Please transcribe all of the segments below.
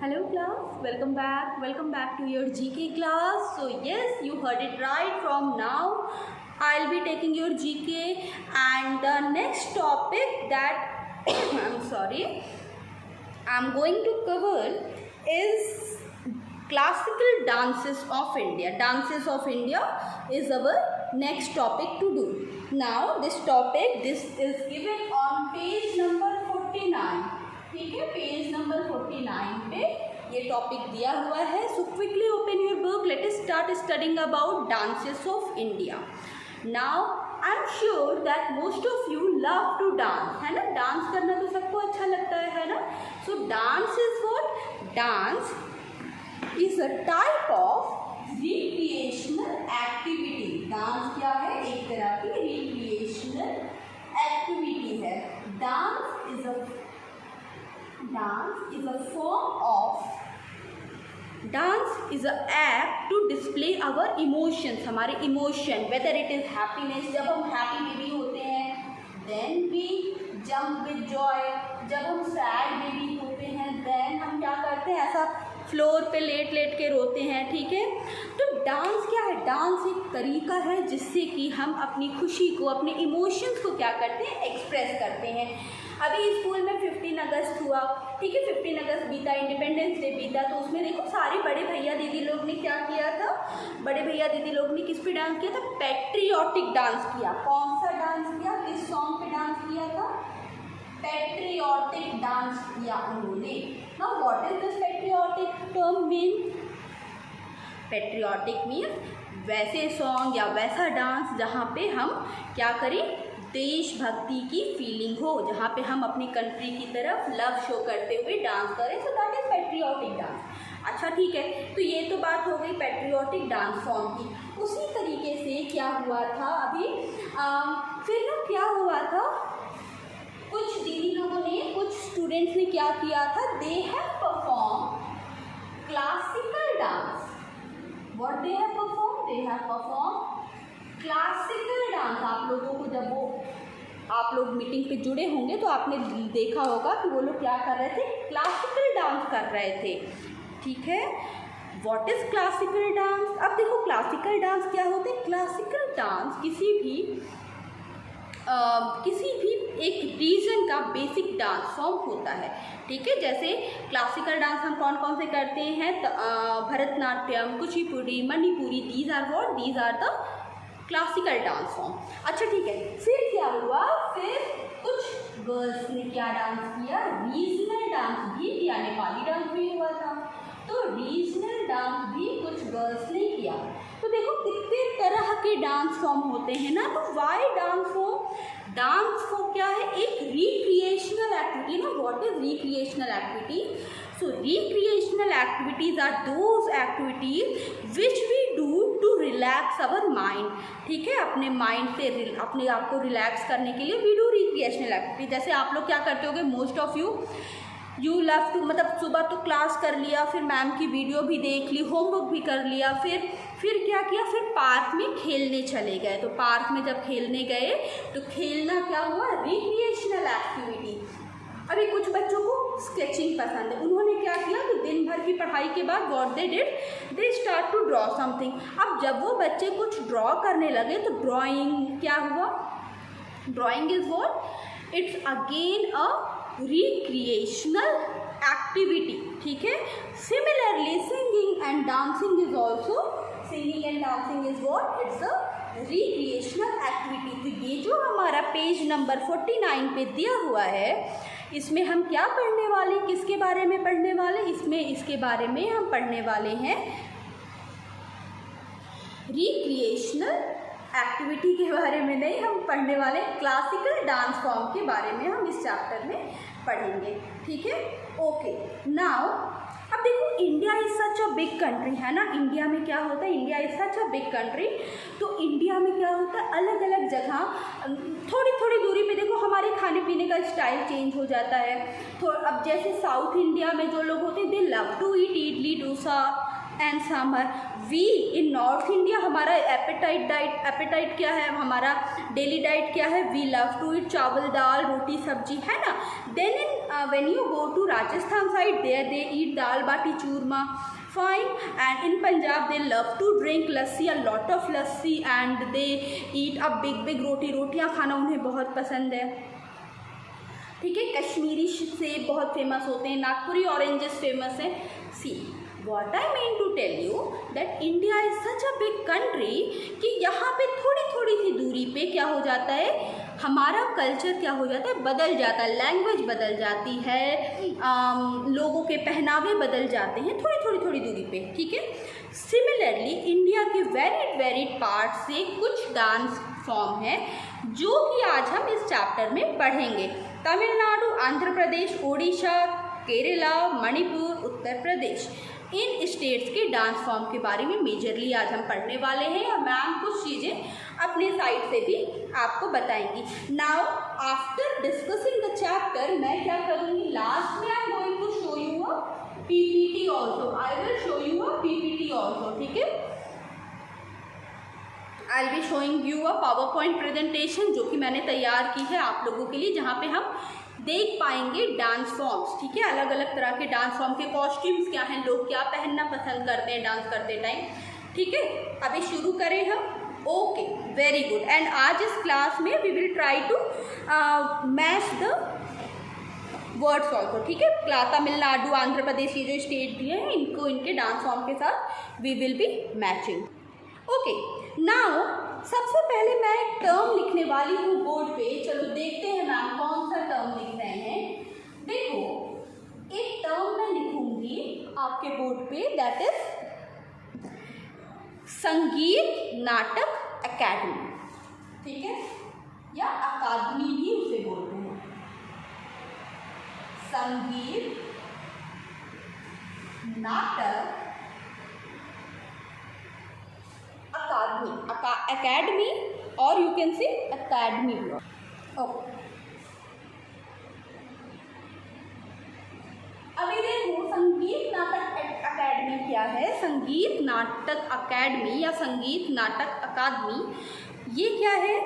Hello class, welcome back to your GK class. So yes, you heard it right. From now I'll be taking your GK, and the next topic that I'm going to cover is classical dances of India. Dances of India is our next topic to do. Now this is given on page number 49. ठीक है, page number 49 पे ये topic दिया हुआ है. So quickly open your book, let us start studying about dances of India. Now I am sure that most of you love to dance, है ना. Dance करना तो सबको अच्छा लगता है ना. सो dance is what? Dance is a type of recreational activity. Dance क्या है? एक तरह की रिक्रिएशनल एक्टिविटी है. Dance is a act to display our emotions. हमारे emotion, whether it is happiness, जब हम हैप्पी बेबी होते हैं then we jump with joy. जब हम सैड बेबी होते हैं then हम क्या करते हैं? ऐसा फ्लोर पे लेट लेट के रोते हैं. ठीक है, तो डांस क्या है? डांस एक तरीका है जिससे कि हम अपनी खुशी को, अपने इमोशंस को क्या करते हैं? एक्सप्रेस करते हैं. अभी स्कूल में 15 अगस्त हुआ, ठीक है, 15 अगस्त बीता, इंडिपेंडेंस डे बीता, तो उसमें देखो सारे बड़े भैया दीदी लोग ने क्या किया था? बड़े भैया दीदी लोग ने किस पे डांस किया था? पैट्रियोटिक डांस किया. कौन सा डांस किया? किस सॉन्ग पे डांस किया था? पैट्रियोटिक डांस किया उन्होंने. Now what is this patriotic term mean? Patriotic means वैसे सॉन्ग या वैसा डांस जहाँ पे हम क्या करें? देशभक्ति की फीलिंग हो, जहाँ पे हम अपनी कंट्री की तरफ लव शो करते हुए डांस करें. So that is patriotic dance. अच्छा ठीक है, तो ये तो बात हो गई पैट्रियोटिक डांस फॉर्म की. उसी तरीके से क्या हुआ था अभी फिर ना क्या हुआ था, कुछ दीदी लोगों ने, कुछ स्टूडेंट्स ने क्या किया था? They have perform classical dance. What they have perform? They have perform classical dance. आप लोगों को जब आप लोग मीटिंग पे जुड़े होंगे तो आपने देखा होगा कि वो लोग क्या कर रहे थे? क्लासिकल डांस कर रहे थे. ठीक है, व्हाट इज क्लासिकल डांस? अब देखो क्लासिकल डांस क्या होते हैं? क्लासिकल डांस किसी भी एक रीजन का बेसिक डांस फॉर्म होता है. ठीक है, जैसे क्लासिकल डांस हम कौन कौन से करते हैं? Bharatanatyam, Kuchipudi, Manipuri. These are the classical dance form. अच्छा ठीक है, फिर क्या हुआ? फिर कुछ गर्ल्स ने क्या डांस किया? रीजनल डांस भी किया. नेपाली डांस भी हुआ था, तो रीजनल डांस भी कुछ गर्ल्स ने किया. तो देखो कितने तरह के डांस फॉर्म होते हैं ना. तो why dance form? Dance form क्या है? एक रिक्रिएशनल एक्टिविटी ना. What is recreational activity? So recreational activities are those activities which we do to relax our mind. ठीक है, अपने माइंड से अपने आप को रिलैक्स करने के लिए वी डू रिक्रिएशनल एक्टिविटी. जैसे आप लोग क्या करते होगे? Most of you love to, मतलब सुबह तो क्लास कर लिया, फिर मैम की वीडियो भी देख ली, होमवर्क भी कर लिया, फिर क्या किया? फिर पार्क में खेलने चले गए. तो पार्क में जब खेलने गए तो खेलना क्या हुआ? Recreational activity. अभी कुछ बच्चों को स्केचिंग पसंद है, उन्होंने क्या किया कि दिन भर की पढ़ाई के बाद what they did? They start to draw something. अब जब वो बच्चे कुछ ड्रॉ करने लगे तो ड्राइंग क्या हुआ? Drawing is what? It's again a recreational activity. ठीक है, similarly singing and dancing is also, singing and dancing is what? It's a recreational activity. तो ये जो हमारा पेज नंबर 49 पे दिया हुआ है, इसमें हम क्या पढ़ने वाले? किसके बारे में पढ़ने वाले? इसके बारे में हम पढ़ने वाले हैं रिक्रिएशनल एक्टिविटी के बारे में नहीं, हम पढ़ने वाले क्लासिकल डांस फॉर्म के बारे में हम इस चैप्टर में पढ़ेंगे. ठीक है, ओके. नाउ अब देखो India is such a big country, है ना. इंडिया में क्या होता है? India is such a big country. तो इंडिया में क्या होता है? अलग अलग जगह थोड़ी थोड़ी दूरी पे देखो हमारे खाने पीने का स्टाइल चेंज हो जाता है. तो अब जैसे साउथ इंडिया में जो लोग होते हैं they love to eat idli dosa, and summer. We in north India, हमारा एपेटाइट क्या है, हमारा डेली डाइट क्या है, वी लव टू ईट चावल दाल रोटी सब्जी, है ना। Then in when you go to Rajasthan side, there they eat dal baati churma, fine. And in Punjab they love to drink lassi, a lot of lassi, and they eat a big रोटियाँ खाना उन्हें बहुत पसंद है, ठीक है। कश्मीरी सेब बहुत फेमस होते हैं, नागपुरी ऑरेंजेस फेमस हैं। सी what I mean to tell you that India is such a big country कि यहाँ पे थोड़ी सी दूरी पे क्या हो जाता है, हमारा कल्चर क्या हो जाता है, बदल जाता है, लैंग्वेज बदल जाती है, लोगों के पहनावे बदल जाते हैं थोड़ी दूरी पे, ठीक है। सिमिलरली इंडिया के वेरिड पार्ट से कुछ डांस फॉर्म है जो कि आज हम इस चैप्टर में पढ़ेंगे। तमिलनाडु, आंध्र प्रदेश, ओडिशा, केरला, मणिपुर, उत्तर प्रदेश, इन स्टेट्स के डांस फॉर्म के बारे में मेजरली आज हम पढ़ने वाले हैं, और मैम कुछ चीज़ें अपने साइड से भी आपको बताएंगी। Now after discussing the chapter, मैं क्या करूँगी, लास्ट में I am going to show you a PPT also, I will show you a PPT also, ठीक है। I will be showing you a power point presentation जो कि मैंने तैयार की है आप लोगों के लिए, जहाँ पे हम देख पाएंगे डांस फॉर्म्स, ठीक है, अलग अलग तरह के डांस फॉर्म के कॉस्ट्यूम्स क्या हैं, लोग क्या पहनना पसंद करते हैं डांस करते टाइम, ठीक है। अभी शुरू करें हम। Okay, very good. एंड आज इस क्लास में we will try to match the words also, ठीक है। तमिलनाडु, आंध्र प्रदेश, ये जो स्टेट दिए हैं इनको इनके डांस फॉर्म के साथ we will be matching. Okay, now सबसे पहले मैं एक टर्म लिखने वाली हूँ बोर्ड पे, चलो देखते हैं मैम कौन सा टर्म लिख रहे हैं। देखो, एक टर्म मैं लिखूंगी आपके बोर्ड पे, दैट इज संगीत नाटक एकेडमी, ठीक है, या अकादमी भी उसे बोलते हैं, संगीत नाटक अकादमी, और you can say academy. Okay, अभी देखो संगीत नाटक अकादमी क्या है। संगीत नाटक अकादमी या संगीत नाटक अकादमी ये क्या है,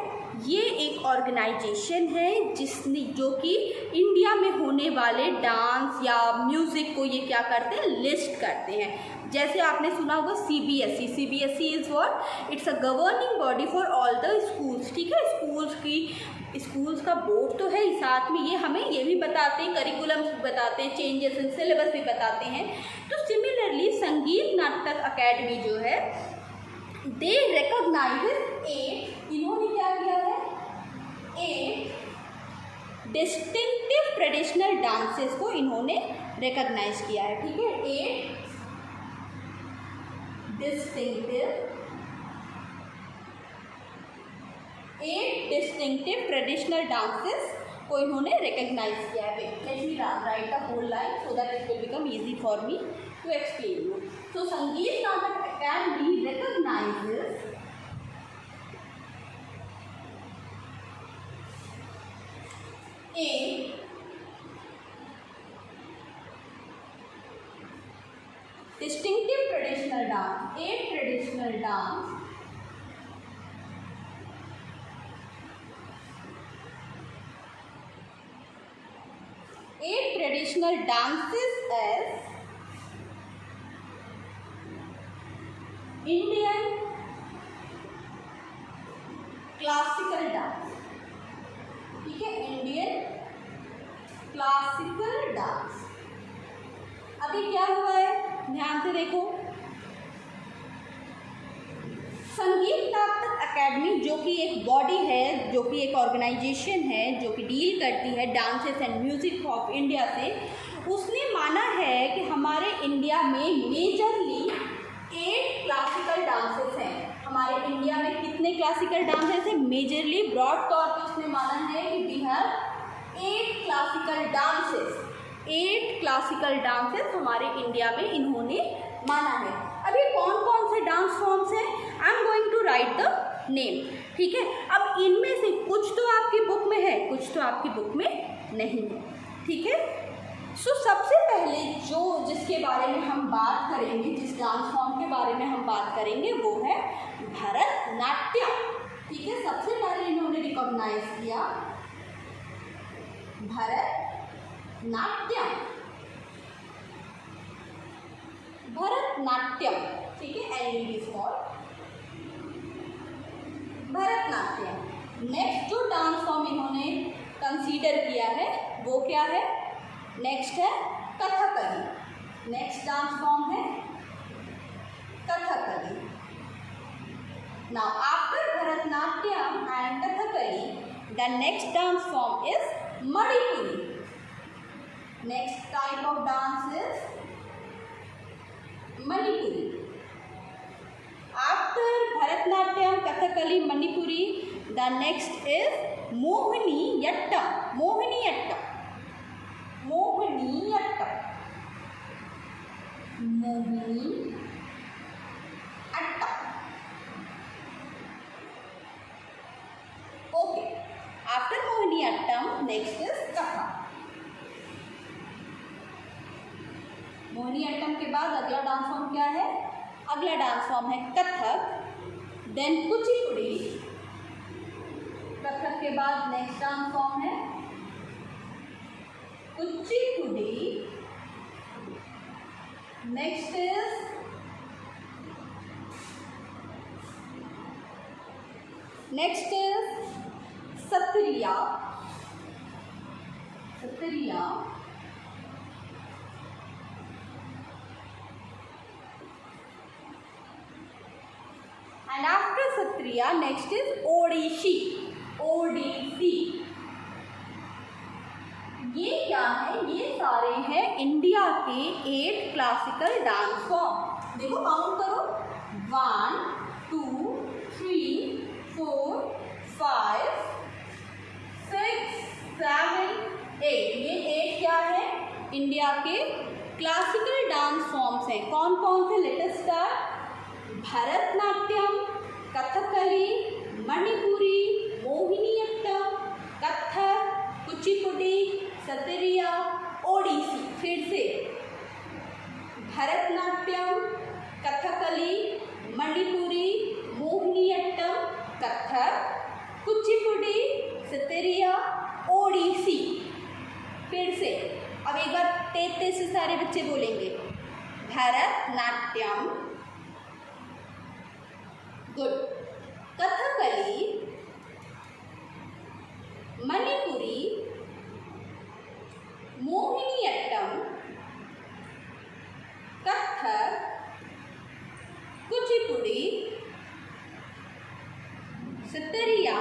ये एक ऑर्गेनाइजेशन है जो कि इंडिया में होने वाले डांस या म्यूज़िक को ये क्या करते हैं, लिस्ट करते हैं। जैसे आपने सुना होगा CBSE is what, it's a governing body for all the schools, ठीक है। स्कूल्स का बोर्ड तो है ही, साथ में ये हमें ये भी बताते हैं, करिकुलम्स भी बताते हैं, चेंजेस इन सिलेबस भी बताते हैं। तो सिमिलरली संगीत नाटक अकेडमी जो है, दे रिकॉग्नाइज इन्होंने क्या किया है, 8 डिस्टिंक्टिव ट्रेडिशनल डांसेस को इन्होंने रिकॉग्नाइज किया है, ठीक है। 8 डिस्टिंक्टिव ट्रेडिशनल डांसेस को इन्होंने रिकॉग्नाइज किया है। Let me write the whole line so that it will become easy for me to explain you. So Sangeet Natak Akademi recognizes a distinctive traditional dance, a traditional dance dances as Indian classical dance, ठीक है, Indian classical dance. अभी क्या हुआ है, ध्यान से देखो, संगीत नाटक अकेडमी जो कि एक बॉडी है, जो कि एक ऑर्गेनाइजेशन है, जो कि डील करती है dances and music of India से, उसने माना है कि हमारे इंडिया में मेजरली 8 क्लासिकल डांसेस हैं। हमारे इंडिया में कितने क्लासिकल डांसेस हैं, मेजरली ब्रॉड तौर पर उसने माना है कि we have 8 classical dances. 8 classical dances हमारे इंडिया में इन्होंने माना है। अभी कौन कौन से डांस फॉर्म्स हैं, I am going to write the name, ठीक है। अब इनमें से कुछ तो आपकी बुक में है, कुछ तो आपकी बुक में नहीं है, ठीक है। सबसे पहले जिसके बारे में हम बात करेंगे, जिस डांस फॉर्म के बारे में हम बात करेंगे वो है भरतनाट्यम। ठीक है, सबसे पहले इन्होंने रिकॉग्नाइज किया भरतनाट्यम। भरतनाट्यम, ठीक है, एल फॉर भरतनाट्यम। नेक्स्ट जो डांस फॉर्म इन्होंने कंसीडर किया है वो क्या है? नेक्स्ट है कथकली। नेक्स्ट डांस फॉर्म है Kathakali. Now after Bharatanatyam and Kathakali, the next dance form is Manipuri. Next type of dance is Manipuri. After Bharatnatyam, Kathakali, Manipuri, the next is Mohiniyattam. Mohiniyattam. Mohiniyattam. Mohiniyattam. Okay. After Mohiniyattam, next is Katha. Mohiniyattam के बाद अगला dance form क्या है? अगला dance form है Kathak, then Kuchipudi. Kathak के बाद next dance form है Kuchipudi. Next is Sattriya. Sattriya. And after Satriya, next is Odissi. Odissi. ये क्या है? ये सारे हैं इंडिया के 8 क्लासिकल डांस फॉर्म। देखो काउंट करो, 1 2 3 4 5 6 7 8। ये 8 क्या है? इंडिया के क्लासिकल डांस फॉर्म्स हैं। कौन कौन से? Let us start. Bharatanatyam, Kathakali, Manipuri, Mohiniyattam, Kathak, Kuchipudi, Sattriya, Odissi. फिर से भरतनाट्यम, कथकली, मणिपुरी, मोहिनीअट्टम, कथक, कुचिपुड़ी, सत्रिया, ओडिसी। फिर से अब एक बार तेज से सारे बच्चे बोलेंगे। भरतनाट्यम, गुड, कथकली, मणिपुरी, मोहिनीअट्टम, कथक, कुचिपुड़ी, सत्रिया,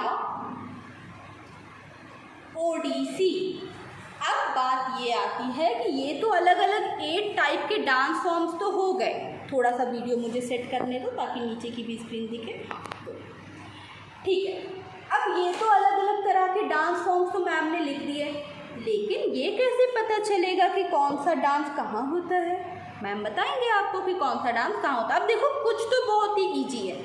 ओडिसी। अब बात ये आती है कि ये तो अलग अलग 8 टाइप के डांस फॉर्म्स तो हो गए। थोड़ा सा वीडियो मुझे सेट करने दो ताकि नीचे की भी स्क्रीन दिखे। ठीक है, अब ये तो अलग अलग तरह के डांस फॉर्म्स तो मैम ने लिख दिए, लेकिन ये कैसे पता चलेगा कि कौन सा डांस कहाँ होता है? मैम बताएंगे आपको कि कौन सा डांस कहाँ होता है। अब देखो कुछ तो बहुत ही ईजी है,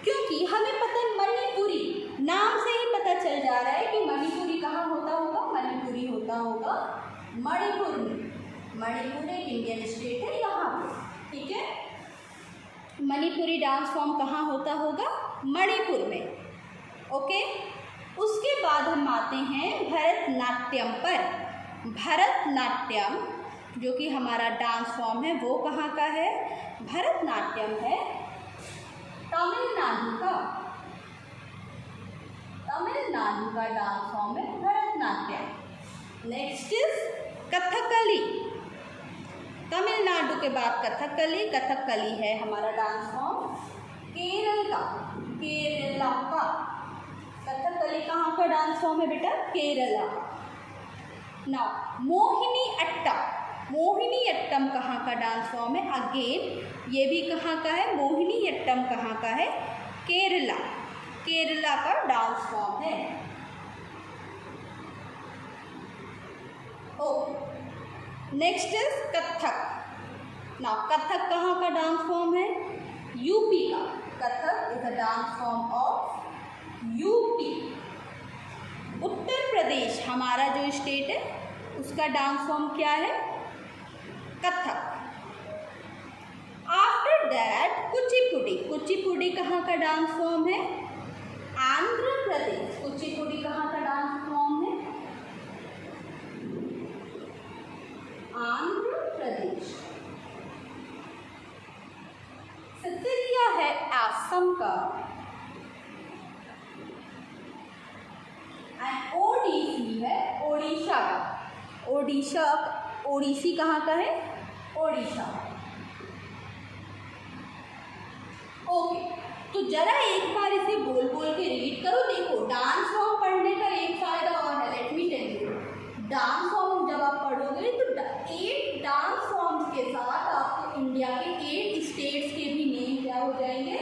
क्योंकि हमें पता है मणिपुरी, नाम से ही पता चल जा रहा है कि मणिपुरी कहाँ होता होगा। मणिपुरी होता होगा मणिपुर में। मणिपुर एक इंडियन स्टेट है यहाँ पे, ठीक है। मणिपुरी डांस फॉर्म कहाँ होता होगा? मणिपुर में, ओके। उसके बाद हम आते हैं भरतनाट्यम पर। भरतनाट्यम जो कि हमारा डांस फॉर्म है वो कहाँ का है? भरतनाट्यम है तमिलनाडु का। तमिलनाडु का डांस फॉर्म है भरतनाट्यम। Next is Kathakali. तमिलनाडु के बाद कथकली। कथकली है हमारा डांस फॉर्म केरल का। केरला का कथकली कहाँ का डांस फॉर्म है बेटा? केरला। नाउ मोहिनीअट्टम। मोहिनीअट्टम कहाँ का डांस फॉर्म है? अगेन ये भी कहाँ का है? मोहिनीअट्टम कहाँ का है? केरला। केरला का डांस फॉर्म है। Okay, next is Kathak. Now Kathak कहाँ का डांस फॉर्म है? यूपी का। Kathak is a dance form of UP. Uttar Pradesh हमारा जो स्टेट है उसका डांस फॉर्म क्या है? कथक। After that Kuchipudi. कुचिपुड़ी कहाँ का डांस फॉर्म है? आंध्र प्रदेश। कुचिपुड़ी कहाँ का डांस फॉर्म है? आंध्र प्रदेश। सत्रिया है असम का, एंड ओडिसी है ओडिशा का। ओडिसी कहाँ का है? ओडिशा। ओके, तो जरा एक बार इसे बोल बोल के रीड करो। देखो, डांस फॉर्म पढ़ने का एक फायदा और है, let me tell you. Dance form जब आप पढ़ोगे तो 8 डांस फॉर्म्स के साथ आपको इंडिया के 8 स्टेट्स के भी नेम क्या हो जाएंगे?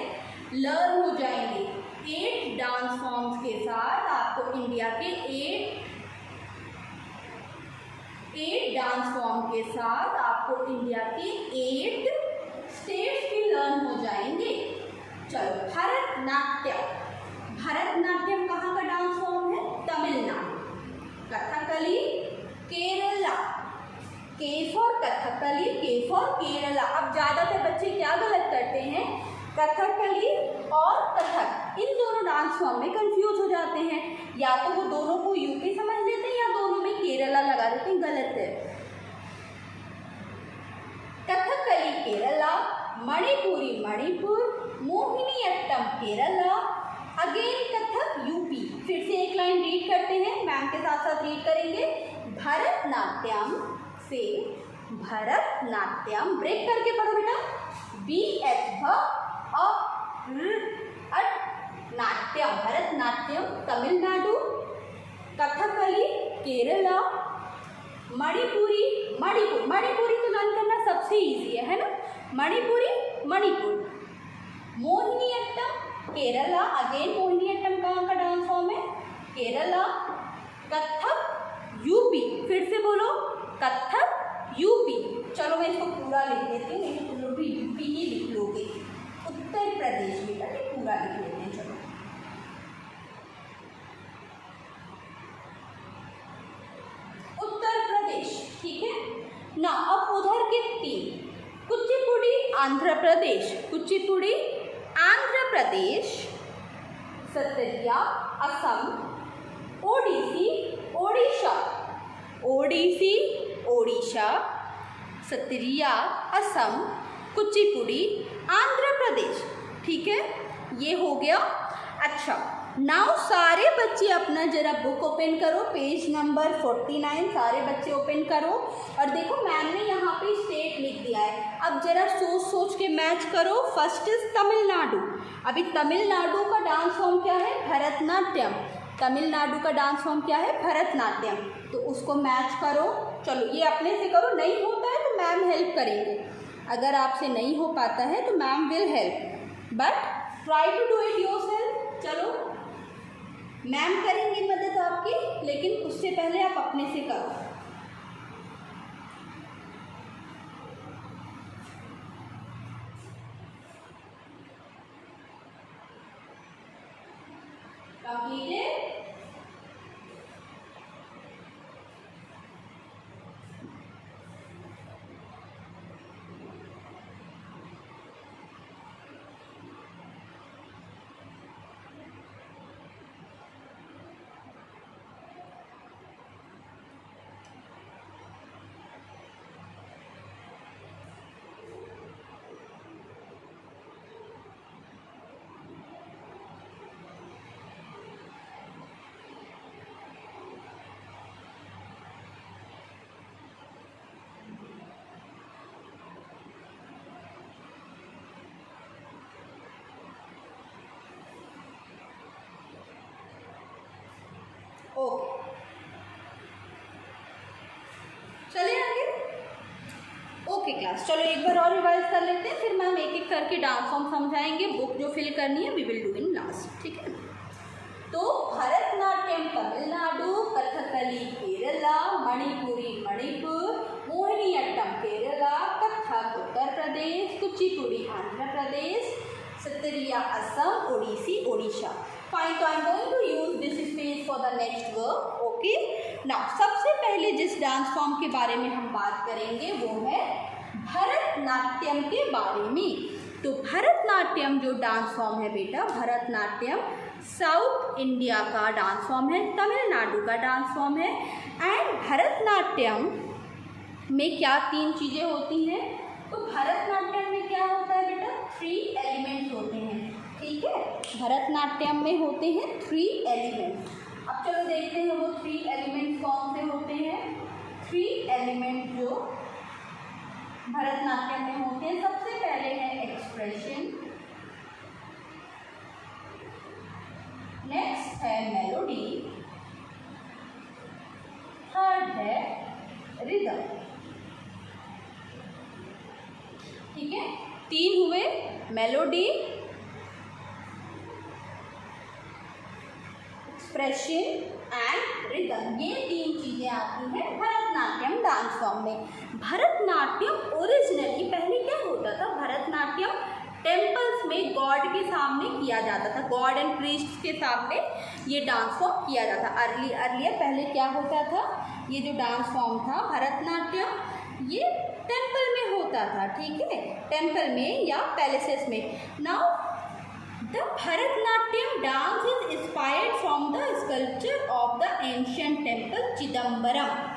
लर्न हो जाएंगे। 8 डांस फॉर्म्स के साथ आपको इंडिया के 8 डांस फॉर्म के साथ आपको इंडिया के 8 स्टेट्स भी लर्न हो जाएंगे। चलो, भरतनाट्यम। भरतनाट्यम कहाँ का डांस फॉर्म है? तमिलनाडु। कथकली केरला। के फॉर कथकली, के फॉर केरला। अब ज़्यादातर बच्चे क्या गलत करते हैं? कथकली और कथक, इन दोनों डांस फॉर्म में कंफ्यूज हो जाते हैं। या तो वो दोनों को यूपी समझ लेते हैं या दोनों में केरला लगा देते हैं, गलत है। Kathakali Kerala, Manipuri Manipur, Mohiniyattam Kerala, again Kathak UP. फिर से एक लाइन रीड करते हैं, मैम के साथ साथ रीड करेंगे। भरतनाट्यम से भरतनाट्यम, ब्रेक करके पढ़ो बेटा। BH नाट्यम, भरतनाट्यम तमिलनाडु, कथकली केरला, मणिपुरी मणिपुरी तो लर्न करना सबसे इजी है ना? मणिपुरी मणिपुर, मोहिनीअट्टम केरला, अगेन मोहिनीअट्टम कहाँ का डांस फॉर्म है? केरला, कथक यूपी। फिर से बोलो, कथक यूपी। चलो मैं इसको पूरा लिख देती हूँ, नहीं तुम लोग भी यूपी ही लिख लोगे। उत्तर प्रदेश बेटा, ये पूरा लिख लेते हैं। चलो, उत्तर प्रदेश, ठीक है ना। अब उधर के 3, कुचिपुड़ी आंध्र प्रदेश, कुचिपुड़ी आंध्र प्रदेश, सत्रिया असम, ओडिसी ओडिशा, ओडिसी ओडिशा, सत्रिया असम, कुचिपुड़ी आंध्र प्रदेश, ठीक है, ये हो गया। अच्छा, नाउ सारे बच्चे अपना जरा बुक ओपन करो, पेज नंबर 49 सारे बच्चे ओपन करो और देखो मैम ने यहाँ पे स्टेट लिख दिया है। अब जरा सोच सोच के मैच करो। First is Tamil Nadu. अभी तमिलनाडु का डांस फॉर्म क्या है? भरतनाट्यम। तमिलनाडु का डांस फॉर्म क्या है? भरतनाट्यम। तो उसको मैच करो। चलो, ये अपने से करो, नहीं होता है तो मैम हेल्प करेंगे। अगर आपसे नहीं हो पाता है तो ma'am will help, but try to do it yourself. चलो, मैम करेंगी मदद आपकी, लेकिन उससे पहले आप अपने से करो। कंप्लीटेड? ओके, चलिए आगे। ओके क्लास, चलो एक बार और रिवाइज कर लेते हैं, फिर मैम एक एक करके डांस फॉर्म समझाएंगे। बुक जो फिल करनी है we will do in last, ठीक है। तो Bharatanatyam Tamil Nadu, Kathakali Kerala, Manipuri Manipur, Mohiniyattam Kerala, Kathak Uttar Pradesh, Kuchipudi Andhra Pradesh, Sattriya Assam, Odissi Odisha. Fine, so I am going to use this space for the next verb. Okay. ना सबसे पहले जिस डांस फॉर्म के बारे में हम बात करेंगे वो है भरतनाट्यम के बारे में। तो भरतनाट्यम जो डांस फॉर्म है बेटा, भरतनाट्यम साउथ इंडिया का डांस फॉर्म है, तमिलनाडु का डांस फॉर्म है। एंड भरतनाट्यम में क्या 3 चीज़ें होती हैं? तो भरतनाट्यम में क्या होता है बेटा, 3 एलिमेंट्स होते हैं, ठीक है। भरतनाट्यम में होते हैं 3 एलिमेंट्स। अब चलो देखते हैं वो 3 एलिमेंट्स कौन से होते हैं। 3 एलिमेंट जो भरतनाट्यम में होते हैं, सबसे पहले है एक्सप्रेशन, नेक्स्ट है मेलोडी, थर्ड है रिदम, ठीक है। 3 हुए, मेलोडी, एक्सप्रेशन एंड रिदम, ये 3 चीज़ें आती हैं भरतनाट्यम डांस फॉर्म में। भरतनाट्यम ओरिजिनली पहले क्या होता था, भरतनाट्यम टेम्पल्स में गॉड के सामने किया जाता था, गॉड एंड प्रीस्ट के सामने ये डांस फॉर्म किया जाता। अर्लियर पहले क्या होता था, ये जो डांस फॉर्म था भरतनाट्यम, ये टेम्पल में होता था, ठीक है, टेम्पल में या पैलेसेस में। Now the Bharatanatyam dance is inspired from the sculpture of the ancient temple Chidambaram.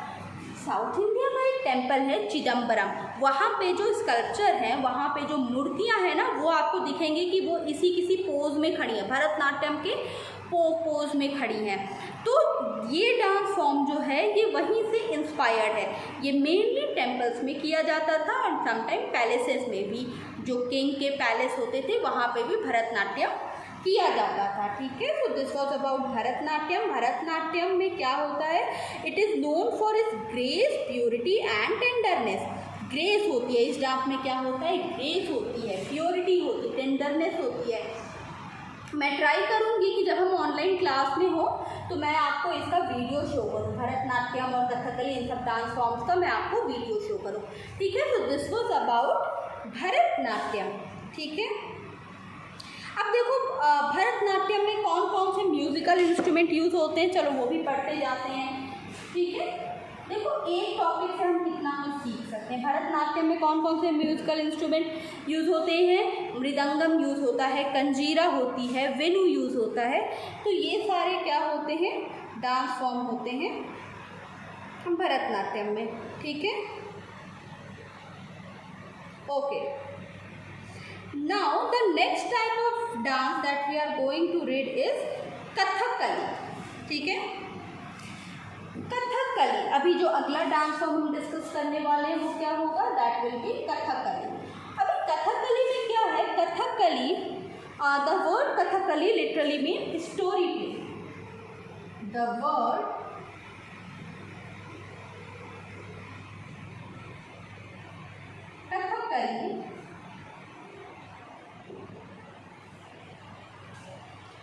South India का एक टेम्पल है चिदम्बरम, वहाँ पे जो स्कल्पचर हैं, वहाँ पे जो मूर्तियाँ हैं ना, वो आपको दिखेंगे कि वो किसी पोज में खड़ी हैं, भरतनाट्यम के पोज में खड़ी हैं। तो ये डांस फॉर्म जो है ये वहीं से इंस्पायर्ड है। ये मेनली टेम्पल्स में किया जाता था और समटाइम पैलेसेस में भी, जो किंग के पैलेस होते थे वहाँ पे भी भरतनाट्यम किया जाता था, ठीक है। So this was about Bharatanatyam. Bharatanatyam में क्या होता है, it is known for its grace, purity and tenderness. Grace होती है इस डांस में, क्या होता है, ग्रेस होती है, प्योरिटी होती है, टेंडरनेस होती है। मैं ट्राई करूँगी कि जब हम ऑनलाइन क्लास में हो तो मैं आपको इसका वीडियो शो करूँ, भरतनाट्यम और कथकली इन सब डांस फॉर्म्स का मैं आपको वीडियो शो करूँ, ठीक है। तो दिस वॉज अबाउट भरतनाट्यम, ठीक है। अब देखो भरतनाट्यम में कौन कौन से म्यूजिकल इंस्ट्रूमेंट यूज़ होते हैं, चलो वो भी पढ़ते जाते हैं, ठीक है। देखो एक टॉपिक से हम कितना कुछ सीख सकते हैं। भरतनाट्यम में कौन कौन से म्यूजिकल इंस्ट्रूमेंट यूज़ होते हैं, मृदंगम यूज़ होता है, कंजीरा होती है, वेणु यूज़ होता है। तो ये सारे क्या होते हैं, डांस फॉर्म होते हैं भरतनाट्यम में, ठीक है, okay. Now the next type of dance that we are going to read is Kathakali, ठीक है। कथकली, अभी जो अगला डांस फॉर्म हम डिस्कस करने वाले हैं वो क्या होगा, दैट विल बी कथकली। अभी कथकली में क्या है, Kathakali, the word Kathakali literally mean story play. The word Kathakali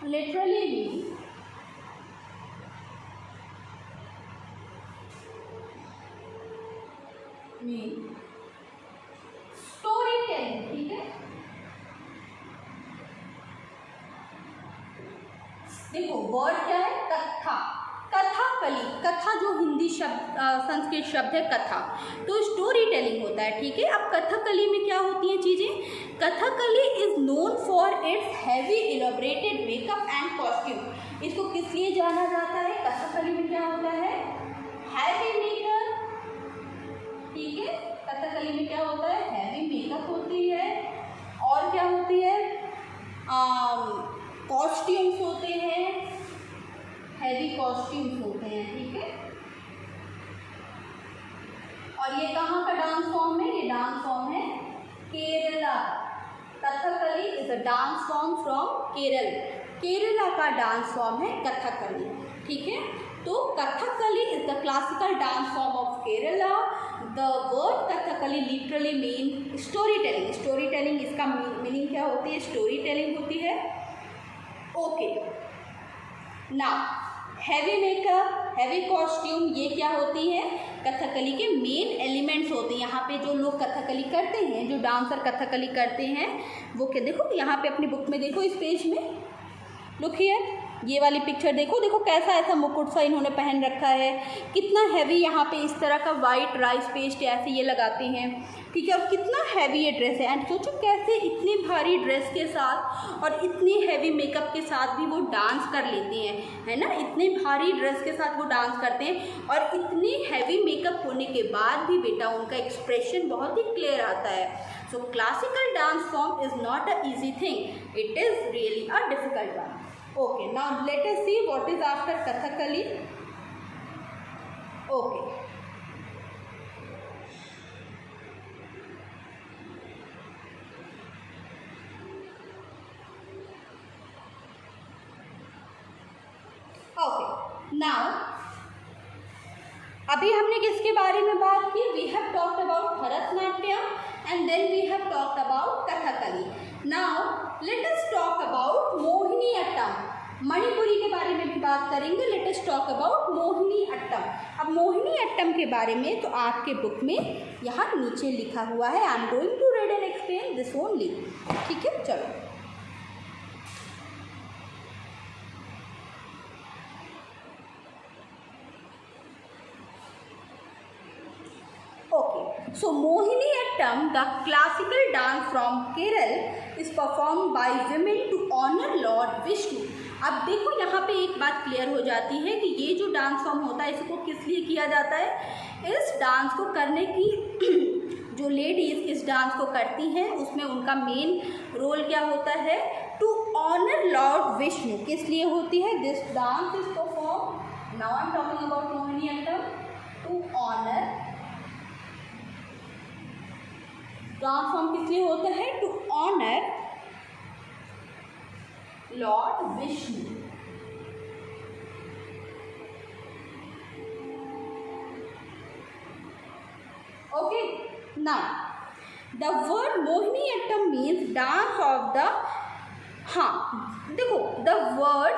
literally mean story telling, ठीक है। देखो वर्ड क्या है, कथा, कथाकली, कथा जो हिंदी शब्द संस्कृत शब्द है कथा, तो स्टोरी टेलिंग होता है, ठीक है। अब कथकली में क्या होती हैं चीज़ें, Kathakali is known for its heavy elaborated makeup and costume. इसको किस लिए जाना जाता है, कथकली में क्या होता है, हैवी मेकअप, ठीक है। कथकली में क्या होता है, हैवी मेकअप होती है, और क्या होती है, कॉस्ट्यूम्स होते हैं, हैवी कॉस्ट्यूम्स होते हैं, ठीक है। और ये कहाँ का डांस फॉर्म है, ये डांस फॉर्म है Kerala. Kathakali is a dance form from Kerala, Kerala का डांस फॉर्म है कथकली, ठीक है। तो Kathakali is the classical dance form of Kerala. The word Kathakali literally mean story telling, story telling इसका मीनिंग क्या होती है, स्टोरी टेलिंग होती है, okay. Now heavy makeup, heavy costume, ये क्या होती है, कथकली के मेन एलिमेंट्स होते हैं। यहाँ पे जो लोग कथकली करते हैं, जो डांसर कथकली करते हैं वो क्या, देखो यहाँ पे अपनी बुक में देखो, इस पेज में लुक हियर, ये वाली पिक्चर देखो, देखो कैसा ऐसा मुकुट सा इन्होंने पहन रखा है, कितना हैवी, यहाँ पे इस तरह का वाइट राइस पेस्ट ऐसे ये लगाते हैं, ठीक है, और कितना हैवी ये ड्रेस है। एंड सोचो कैसे इतनी भारी ड्रेस के साथ और इतनी हैवी मेकअप के साथ भी वो डांस कर लेते हैं, है ना, इतने भारी ड्रेस के साथ वो डांस करते हैं और इतनी हैवी मेकअप होने के बाद भी बेटा उनका एक्सप्रेशन बहुत ही क्लियर आता है। सो classical dance form is not a easy thing, it is really a difficult one. Okay, now let us see what is after Kathakali. Okay. Okay. Now, अभी हमने किसके बारे में बात की? We have talked about Bharatnatyam and then we have talked about Kathakali. Now, let us talk about Mohini Attam, Manipuri के बारे में भी बात करेंगे। Let us talk about Mohiniattam. अब मोहिनी अट्टम के बारे में तो आपके बुक में यहाँ नीचे लिखा हुआ है, I am going to read and explain this only, ठीक है, चलो। So Mohiniyattam, the classical dance from Kerala, is performed by women to honor Lord Vishnu. अब देखो यहाँ पे एक बात क्लियर हो जाती है कि ये जो डांस फॉर्म होता है इसको किस लिए किया जाता है। इस डांस को करने की जो लेडीज़ इस डांस को करती हैं उसमें उनका मेन रोल क्या होता है? To honour Lord Vishnu. किस लिए होती है? This dance is perform, now I am talking about Mohiniyattam, to honour, dance form किस लिए होता है? To honour Lord Vishnu. Okay, now the word Mohiniyattam means dance of the, हाँ देखो the word,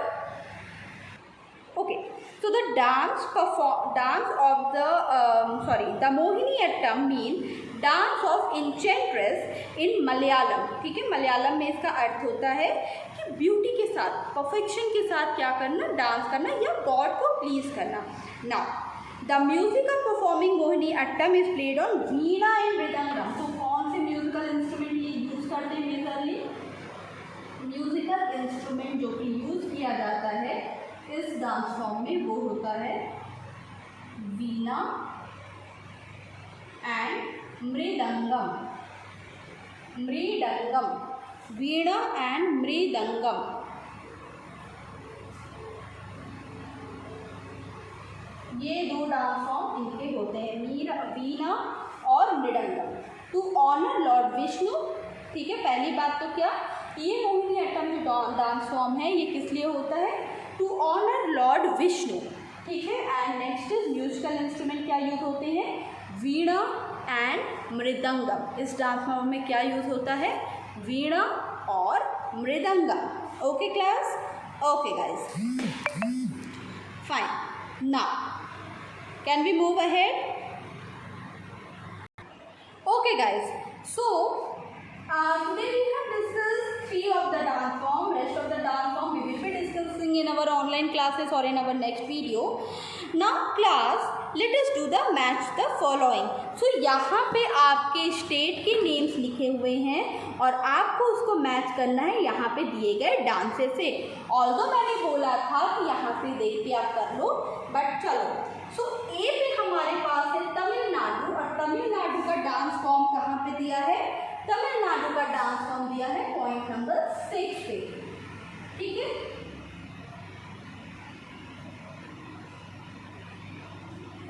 okay, so the dance of the the Mohiniyattam means dance of enchantress in Malayalam, ठीक है, मलयालम में इसका अर्थ होता है कि ब्यूटी के साथ, परफेक्शन के साथ क्या करना? डांस करना या गॉड को प्लीज करना। Now the music of performing Mohiniyattam is played on Veena and mridangam. तो कौन से म्यूजिकल इंस्ट्रूमेंट ये यूज करते हैं मेजरली? म्यूजिकल इंस्ट्रूमेंट जो कि यूज किया जाता है इस डांस फॉर्म में वो होता है वीणा एंड मृदंगम। मृदंगम, वीणा एंड मृदंगम। ये दो डांस फॉर्म इनके होते हैं, वीणा और mridangam, to honour Lord Vishnu. ठीक है, पहली बात तो क्या, ये मोहिनीअट्टम जो डांस फॉर्म है ये किस लिए होता है? टू ऑनर लॉर्ड विष्णु, ठीक है। And next is musical instrument क्या यूज होते हैं? वीणा एंड मृदंगम। इस डांस फॉर्म में क्या यूज होता है? वीणा और mridangam. Okay class, okay guys, fine. Now can we move ahead? Okay guys, so today we have discussed 3 of the dance form. Rest of the dance form we will be discussing in our online classes or in our next video. Now class, let us do the match the following. So यहाँ पे आपके state के names लिखे हुए हैं और आपको उसको मैच करना है यहाँ पे दिए गए डांसेस से। ऑल्दो मैंने बोला था कि यहाँ से देख के आप कर लो, बट चलो। सो ए पे हमारे पास है तमिलनाडु, और तमिलनाडु का डांस फॉर्म कहाँ पे दिया है? तमिलनाडु का डांस फॉर्म दिया है पॉइंट नंबर 6 पे, ठीक है।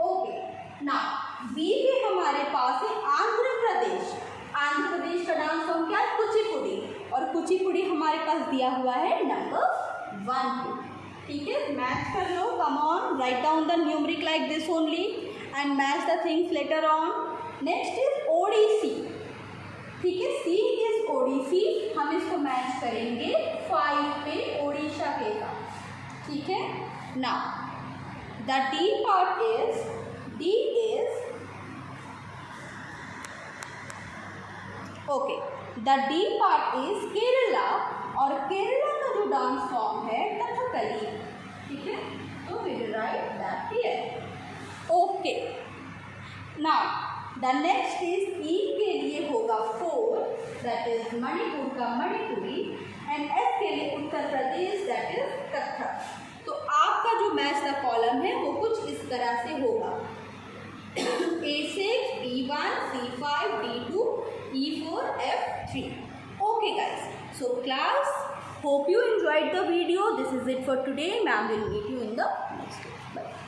ओके, नाउ बी पे हमारे पास है आंध्र प्रदेश। आंध्र प्रदेश का डांस फॉर्म क्या है? कुचिपुड़ी, और कुचिपुड़ी हमारे पास दिया हुआ है नंबर 1 पे, ठीक है। मैच कर लो, come on, write down the numeric like this only and match the things later on. Next is Odissi, ठीक है, सी इज ओडिसी, हम इसको मैच करेंगे 5 पे ओडिशा के साथ, ठीक है। Now the D part is, D is, okay, the D part is Kerala, और केरला का जो डांस फॉर्म है colleague. ठीक है, तो we will write that here. Okay. Now the next is E के लिए होगा 4, that is मणिपुर का मणिपुरी, and S के लिए उत्तर प्रदेश, that is कथक. तो आपका जो मैच द कॉलम है वो कुछ इस तरह से होगा A6, B1, C5, D2, E4, F3. Okay guys, so class, hope you enjoyed the video. This is it for today. Ma'am will meet you in the next class. Bye.